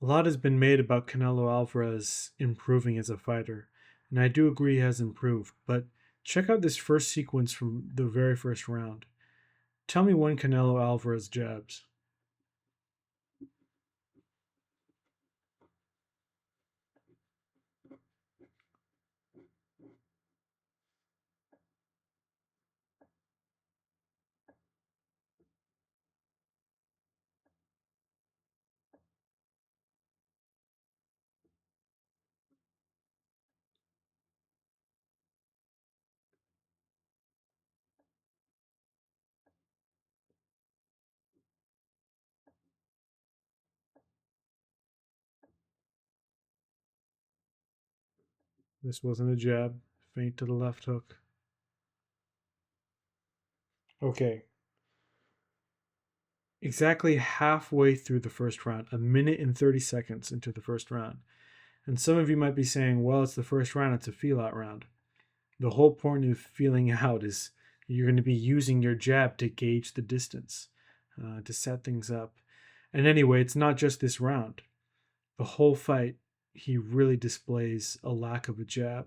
A lot has been made about Canelo Alvarez improving as a fighter, and I do agree he has improved, but check out this first sequence from the very first round. Tell me when Canelo Alvarez jabs. This wasn't a jab, feint to the left hook. Okay, exactly halfway through the first round, a minute and 30 seconds into the first round. And some of you might be saying, well, it's the first round, it's a feel out round. The whole point of feeling out is you're going to be using your jab to gauge the distance, to set things up. And anyway, it's not just this round. The whole fight, he really displays a lack of a jab.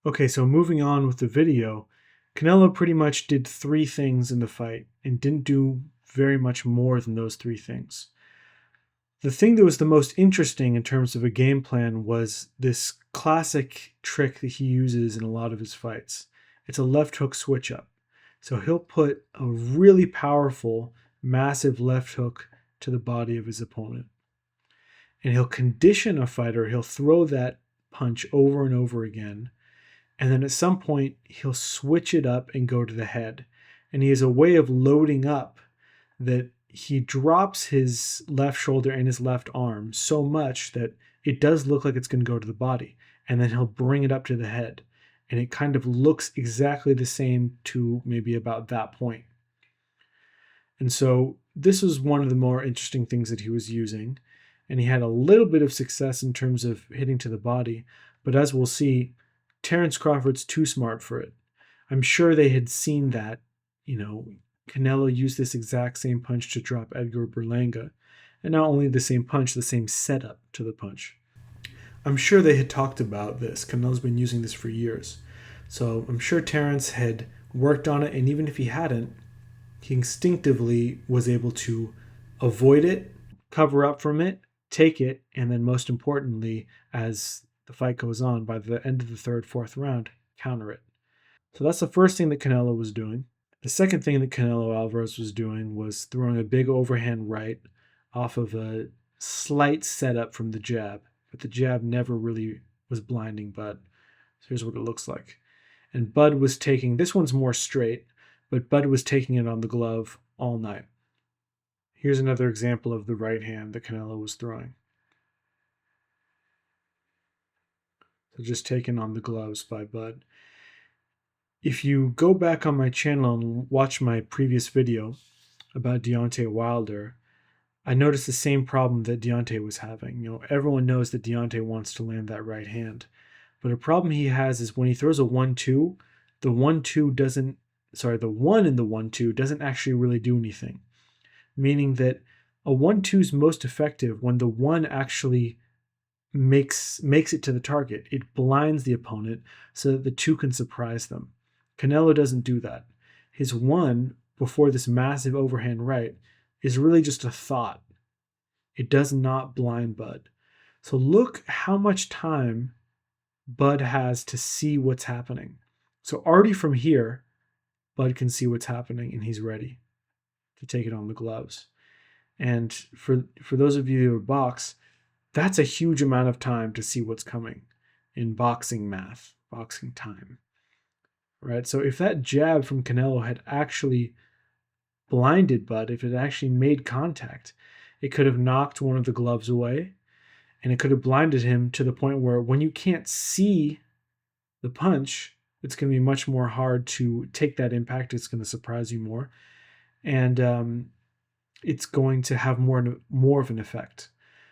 Okay, so moving on with the video, Canelo pretty much did three things in the fight and didn't do very much more than those three things. The thing that was the most interesting in terms of a game plan was this classic trick that he uses in a lot of his fights. It's a left hook switch up. So he'll put a really powerful, massive left hook to the body of his opponent. And he'll condition a fighter, he'll throw that punch over and over again. And then at some point, he'll switch it up and go to the head. And he has a way of loading up that he drops his left shoulder and his left arm so much that it does look like it's going to go to the body. And then he'll bring it up to the head. And it kind of looks exactly the same to maybe about that point. And so this was one of the more interesting things that he was using. And he had a little bit of success in terms of hitting to the body. But as we'll see, Terence Crawford's too smart for it. I'm sure they had seen that, Canelo used this exact same punch to drop Edgar Berlanga. And not only the same punch, the same setup to the punch. I'm sure they had talked about this. Canelo's been using this for years. So I'm sure Terence had worked on it, and even if he hadn't, he instinctively was able to avoid it, cover up from it, take it, and then most importantly, as the fight goes on, by the end of the third, fourth round, counter it. So that's the first thing that Canelo was doing. The second thing that Canelo Alvarez was doing was throwing a big overhand right off of a slight setup from the jab, but the jab never really was blinding Bud. So here's what it looks like. And Bud was taking, this one's more straight, but Bud was taking it on the glove all night. Here's another example of the right hand that Canelo was throwing. So just taken on the gloves by Bud. If you go back on my channel and watch my previous video about Deontay Wilder, I noticed the same problem that Deontay was having. Everyone knows that Deontay wants to land that right hand. But a problem he has is when he throws a 1-2, the 1-2 doesn't, the 1 in the 1-2 doesn't actually really do anything. Meaning that a 1-2 is most effective when the 1 actually makes it to the target. It blinds the opponent so that the 2 can surprise them. Canelo doesn't do that. His 1 before this massive overhand right is really just a thought. It does not blind Bud. So look how much time Bud has to see what's happening. So already from here, Bud can see what's happening and he's ready to take it on the gloves. And for those of you who box, that's a huge amount of time to see what's coming in boxing math, boxing time. Right? So if that jab from Canelo had actually blinded Bud, if it actually made contact, it could have knocked one of the gloves away and it could have blinded him to the point where when you can't see the punch, it's going to be much more hard to take that impact. It's going to surprise you more. And it's going to have more of an effect.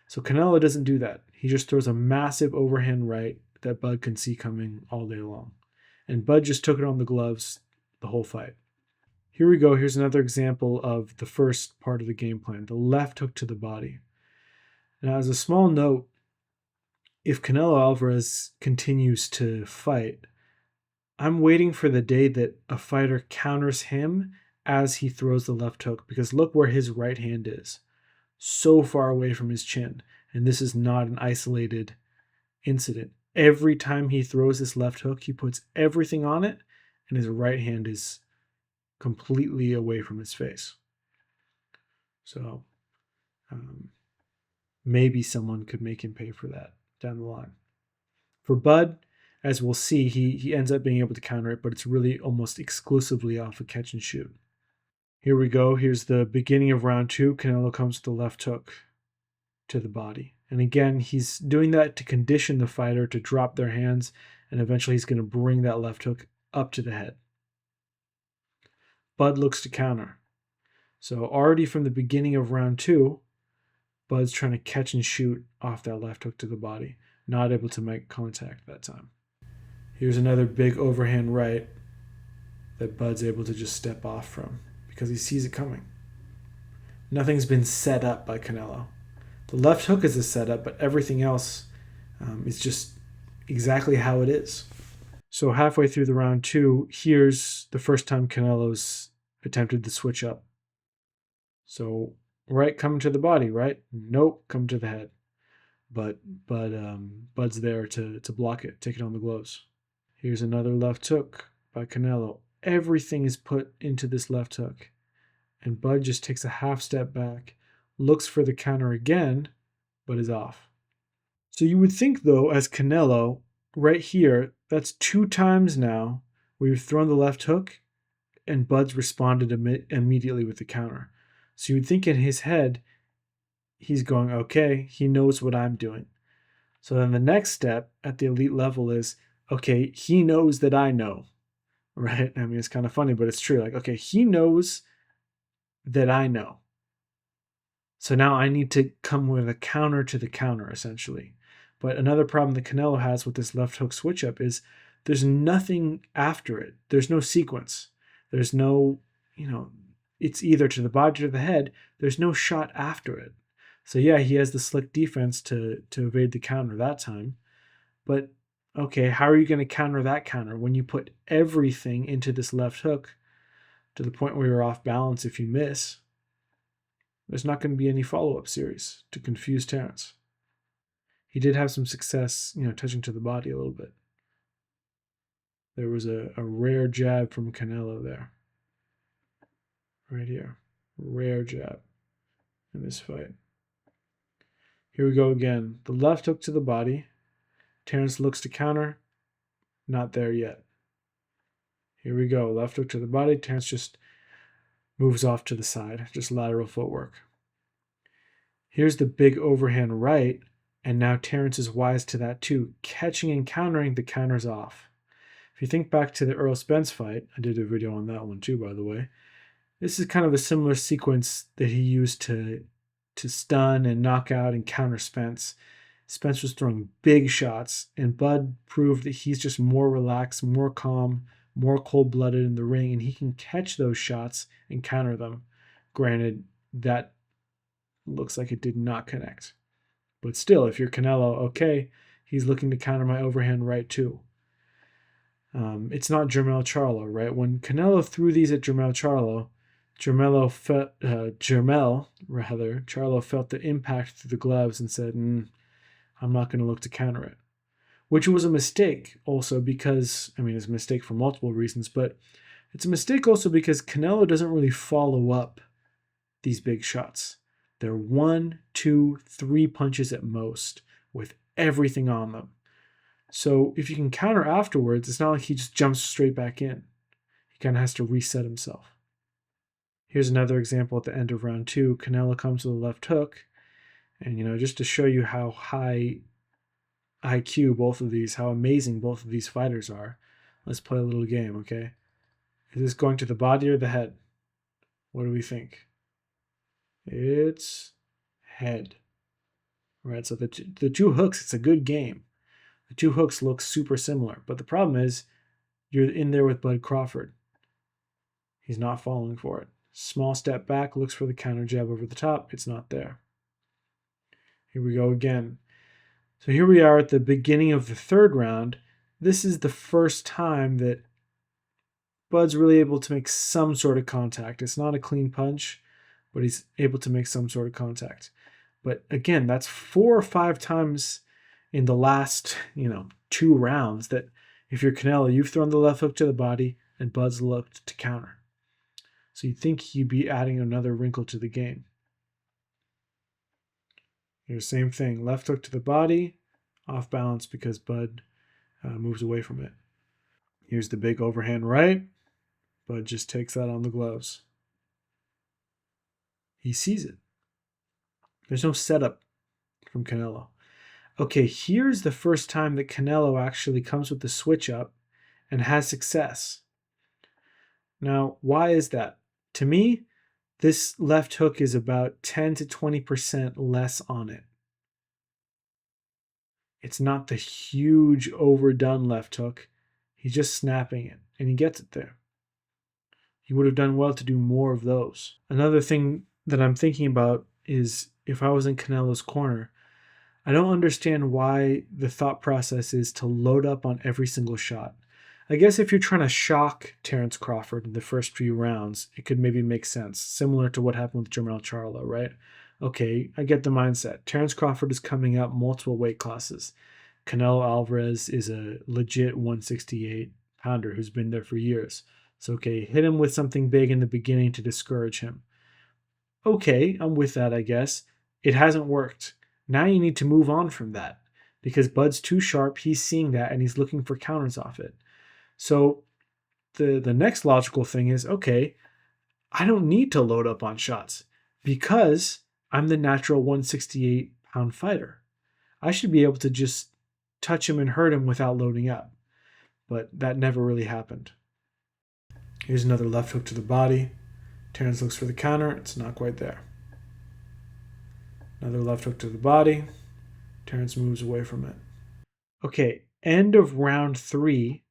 So Canelo doesn't do that. He just throws a massive overhand right that Bud can see coming all day long. And Bud just took it on the gloves the whole fight. Here we go. Here's another example of the first part of the game plan, the left hook to the body. Now, as a small note, if Canelo Alvarez continues to fight, I'm waiting for the day that a fighter counters him as he throws the left hook, because look where his right hand is. So far away from his chin. And this is not an isolated incident. Every time he throws this left hook, he puts everything on it, and his right hand is completely away from his face. So maybe someone could make him pay for that down the line. For Bud, as we'll see, he ends up being able to counter it, but it's really almost exclusively off a catch and shoot. Here we go. Here's the beginning of round 2. Canelo comes with the left hook to the body. And again, he's doing that to condition the fighter to drop their hands, and eventually he's going to bring that left hook up to the head. Bud looks to counter. So already from the beginning of round 2, Bud's trying to catch and shoot off that left hook to the body. Not able to make contact that time. Here's another big overhand right that Bud's able to just step off from because he sees it coming. Nothing's been set up by Canelo. The left hook is a setup, but everything else is just exactly how it is. So halfway through the round 2, here's the first time Canelo's attempted the switch up. So right coming to the body, right? Nope, coming to the head. But Bud's there to block it, take it on the gloves. Here's another left hook by Canelo. Everything is put into this left hook. And Bud just takes a half step back, looks for the counter again, but is off. So you would think, though, as Canelo, right here, that's 2 times now we've thrown the left hook and Bud's responded immediately with the counter. So you would think in his head, he's going, okay, he knows what I'm doing. So then the next step at the elite level is, okay, he knows that I know, right? I mean, it's kind of funny, but it's true. Like, okay, he knows that I know. So now I need to come with a counter to the counter, essentially. But another problem that Canelo has with this left hook switch up is there's nothing after it. There's no sequence. There's no, it's either to the body or the head. There's no shot after it. So yeah, he has the slick defense to evade the counter that time. But okay, how are you going to counter that counter when you put everything into this left hook to the point where you're off balance if you miss? There's not going to be any follow-up series to confuse Terence. He did have some success, touching to the body a little bit. There was a rare jab from Canelo there. Right here. Rare jab in this fight. Here we go again. The left hook to the body. Terence looks to counter. Not there yet. Here we go. Left hook to the body. Terence just moves off to the side. Just lateral footwork. Here's the big overhand right. And now Terence is wise to that too. Catching and countering, the counter's off. If you think back to the Earl Spence fight, I did a video on that one too, by the way. This is kind of a similar sequence that he used to stun and knock out and counter Spence. Spence was throwing big shots, and Bud proved that he's just more relaxed, more calm, more cold-blooded in the ring, and he can catch those shots and counter them. Granted, that looks like it did not connect. But still, if you're Canelo, okay, he's looking to counter my overhand right too. It's not Jermell Charlo, right? When Canelo threw these at Jermell Charlo, Charlo felt the impact through the gloves and said, I'm not going to look to counter it. Which was a mistake also because, it's a mistake for multiple reasons, but it's a mistake also because Canelo doesn't really follow up these big shots. They're 1, 2, 3 punches at most with everything on them. So if you can counter afterwards, it's not like he just jumps straight back in. He kind of has to reset himself. Here's another example at the end of round 2. Canelo comes to the left hook. And, just to show you how high IQ how amazing both of these fighters are, let's play a little game, okay? Is this going to the body or the head? What do we think? It's head. Right, so the 2 hooks, it's a good game. The 2 hooks look super similar. But the problem is, you're in there with Bud Crawford. He's not falling for it. Small step back, looks for the counter jab over the top. It's not there. Here we go again. So here we are at the beginning of the third round. This is the first time that Bud's really able to make some sort of contact. It's not a clean punch, but he's able to make some sort of contact. But again, that's 4 or 5 times in the last, 2 rounds that if you're Canelo, you've thrown the left hook to the body and Bud's looked to counter. So you'd think he'd be adding another wrinkle to the game. Here, same thing. Left hook to the body, off balance because Bud moves away from it. Here's the big overhand right. Bud just takes that on the gloves. He sees it. There's no setup from Canelo. Okay, here's the first time that Canelo actually comes with the switch up and has success. Now, why is that? To me, this left hook is about 10 to 20% less on it. It's not the huge overdone left hook. He's just snapping it, and he gets it there. He would have done well to do more of those. Another thing that I'm thinking about is if I was in Canelo's corner, I don't understand why the thought process is to load up on every single shot. I guess if you're trying to shock Terence Crawford in the first few rounds, it could maybe make sense, similar to what happened with Jermell Charlo, right? Okay, I get the mindset. Terence Crawford is coming up multiple weight classes. Canelo Alvarez is a legit 168 pounder who's been there for years. So, okay, hit him with something big in the beginning to discourage him. Okay, I'm with that, I guess. It hasn't worked. Now you need to move on from that because Bud's too sharp. He's seeing that and he's looking for counters off it. So the next logical thing is, okay, I don't need to load up on shots because I'm the natural 168-pound fighter. I should be able to just touch him and hurt him without loading up. But that never really happened. Here's another left hook to the body. Terence looks for the counter. It's not quite there. Another left hook to the body. Terence moves away from it. Okay, end of round 3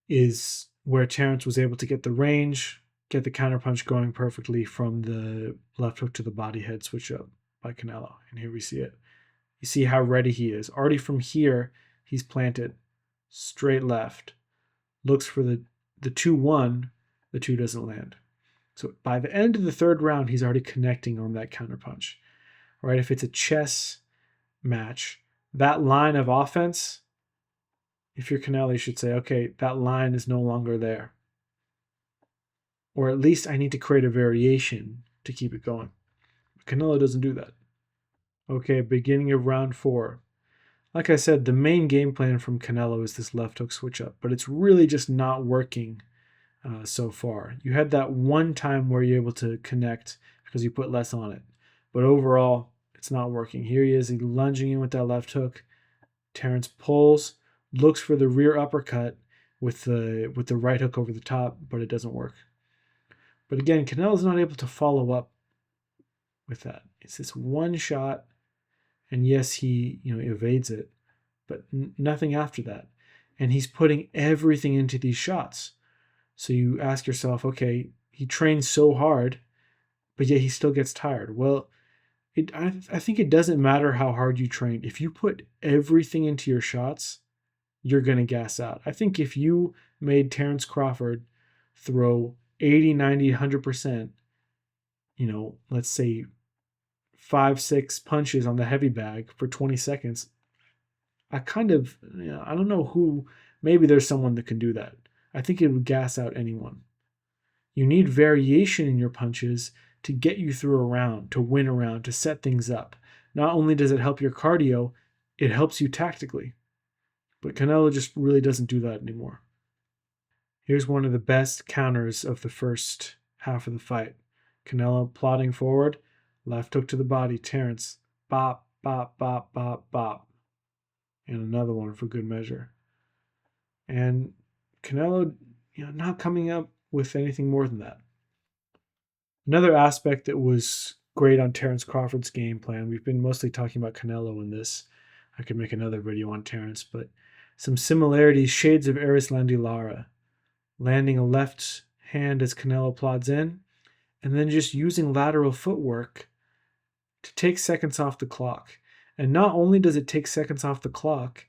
is where Terence was able to get the range, get the counterpunch going perfectly from the left hook to the body head switch up by Canelo. And here we see it. You see how ready he is. Already from here, he's planted straight left. Looks for the 2-1. The 2 doesn't land. So by the end of the third round, he's already connecting on that counterpunch. Right? If it's a chess match, that line of offense, if you're Canelo, you should say, okay, that line is no longer there. Or at least I need to create a variation to keep it going. Canelo doesn't do that. Okay, beginning of round 4. Like I said, the main game plan from Canelo is this left hook switch up, but it's really just not working so far. You had that one time where you're able to connect because you put less on it. But overall, it's not working. Here he is, he's lunging in with that left hook. Terence pulls, looks for the rear uppercut with the right hook over the top, but it doesn't work. But again, Canelo's not able to follow up with that. It's this one shot, and yes, he evades it, but nothing after that. And he's putting everything into these shots. So you ask yourself, okay, he trains so hard, but yet he still gets tired. Well, I think it doesn't matter how hard you train. If you put everything into your shots, you're going to gas out. I think if you made Terence Crawford throw 80, 90, 100%, let's say 5-6 punches on the heavy bag for 20 seconds, I don't know who, maybe there's someone that can do that. I think it would gas out anyone. You need variation in your punches to get you through a round, to win a round, to set things up. Not only does it help your cardio, it helps you tactically. But Canelo just really doesn't do that anymore. Here's one of the best counters of the first half of the fight. Canelo plodding forward, left hook to the body, Terence, bop, bop, bop, bop, bop. And another one for good measure. And Canelo, not coming up with anything more than that. Another aspect that was great on Terence Crawford's game plan, we've been mostly talking about Canelo in this. I could make another video on Terence, but some similarities, shades of Erislandy Lara. Landing a left hand as Canelo plods in, and then just using lateral footwork to take seconds off the clock. And not only does it take seconds off the clock,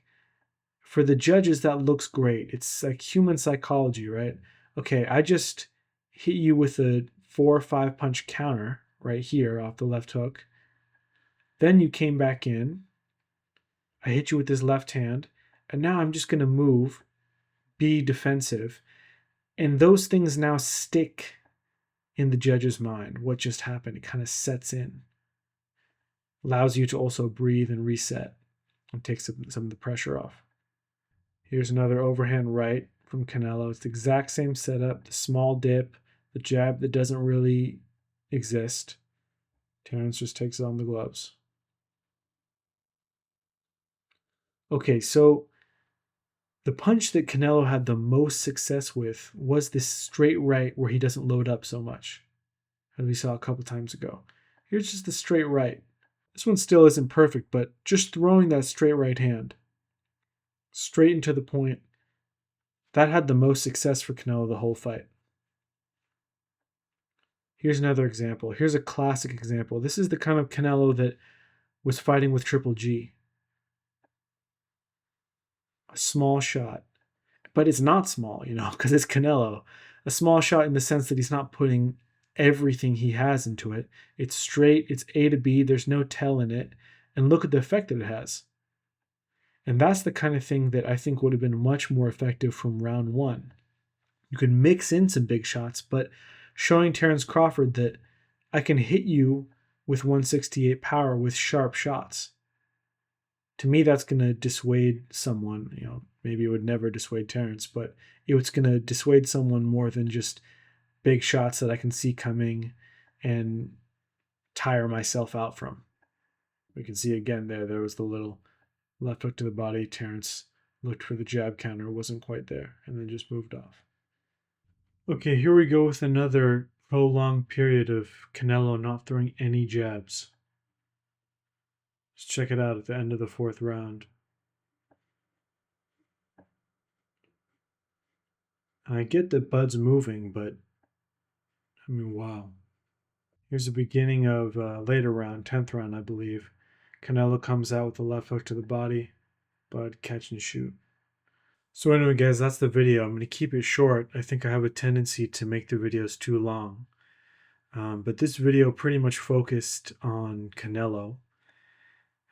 for the judges, that looks great. It's like human psychology, right? Okay, I just hit you with a 4 or 5 punch counter right here off the left hook. Then you came back in. I hit you with this left hand. And now I'm just going to move, be defensive. And those things now stick in the judge's mind. What just happened? It kind of sets in. Allows you to also breathe and reset and takes some of the pressure off. Here's another overhand right from Canelo. It's the exact same setup, the small dip, the jab that doesn't really exist. Terence just takes on the gloves. Okay, so the punch that Canelo had the most success with was this straight right where he doesn't load up so much, as we saw a couple times ago. Here's just the straight right. This one still isn't perfect, but just throwing that straight right hand straight into the point, that had the most success for Canelo the whole fight. Here's another example. Here's a classic example. This is the kind of Canelo that was fighting with Triple G. A small shot. But it's not small, because it's Canelo. A small shot in the sense that he's not putting everything he has into it. It's straight, it's A to B, there's no tell in it. And look at the effect that it has. And that's the kind of thing that I think would have been much more effective from round one. You can mix in some big shots, but showing Terence Crawford that I can hit you with 168 power with sharp shots. To me, that's going to dissuade someone. Maybe it would never dissuade Terence, but it's going to dissuade someone more than just big shots that I can see coming and tire myself out from. We can see again there was the little left hook to the body. Terence looked for the jab counter, wasn't quite there, and then just moved off. Okay, here we go with another prolonged period of Canelo not throwing any jabs. Let's check it out at the end of the 4th round. And I get that Bud's moving, but wow. Here's the beginning of later round, 10th round, I believe. Canelo comes out with the left hook to the body. Bud catch and shoot. So anyway, guys, that's the video. I'm going to keep it short. I think I have a tendency to make the videos too long. But this video pretty much focused on Canelo.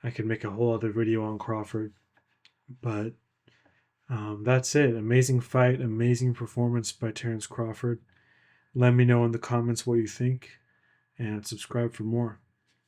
I could make a whole other video on Crawford. But that's it. Amazing fight, amazing performance by Terence Crawford. Let me know in the comments what you think, and subscribe for more.